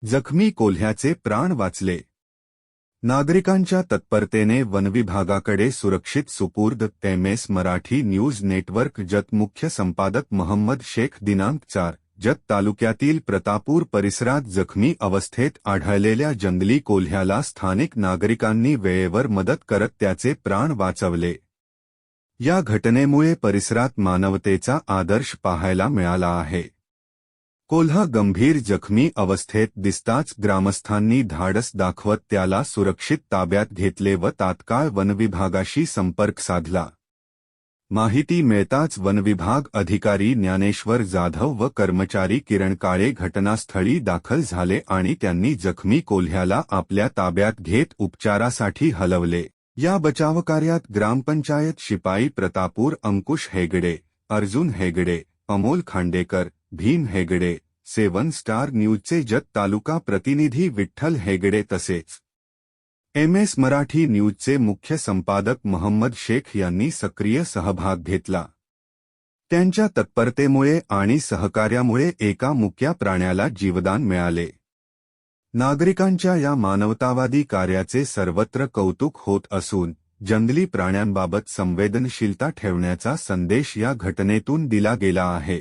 जखमी कोल्ह्याचे प्राण वाचले. नागरिकांच्या तत्परतेने वनविभागाकडे सुरक्षित सुपूर्द. MS Marathi news network Jath. मुख्य संपादक मोहम्मद शेख. दिनांक 4 जत तालुक्यातील प्रतापूर परिसरात जखमी अवस्थेत आढळलेल्या जंगली कोल्ह्याला स्थानिक नागरिकांनी वेळेवर मदत करत त्याचे प्राण वाचवले. या घटनेमुळे परिसरात मानवतेचा आदर्श पाहायला मिळाला आहे. कोल्हा गंभीर जखमी अवस्थेत दिसताच ग्रामस्थांनी धाडस दाखवत त्याला सुरक्षित ताब्यात घेतले व तात्काळ वनविभागाशी संपर्क साधला. माहिती मिळताच वनविभाग अधिकारी ज्ञानेश्वर जाधव व कर्मचारी किरण काळे घटनास्थळी दाखल झाले आणि त्यांनी जखमी कोल्ह्याला आपल्या ताब्यात घेत उपचारासाठी हलवले. या बचावकार्यात ग्रामपंचायत शिपाई प्रतापूर अंकुश हेगडे, अर्जुन हेगडे, अमोल खांडेकर, भीम हेगडे, 7 स्टार न्यूजचे जत तालुका प्रतिनिधी विठ्ठल हेगडे तसेच MS मराठी न्यूजचे मुख्य संपादक मोहम्मद शेख यांनी सक्रिय सहभाग घेतला. त्यांच्या तत्परतेमुळे आणि सहकार्यामुळे एका मुक्या प्राण्याला जीवदान मिळाले. नागरिकांच्या या मानवतावादी कार्याचे सर्वत्र कौतुक होत असून जंगली प्राण्यांबाबत संवेदनशीलता ठेवण्याचा संदेश या घटनेतून दिला गेला आहे.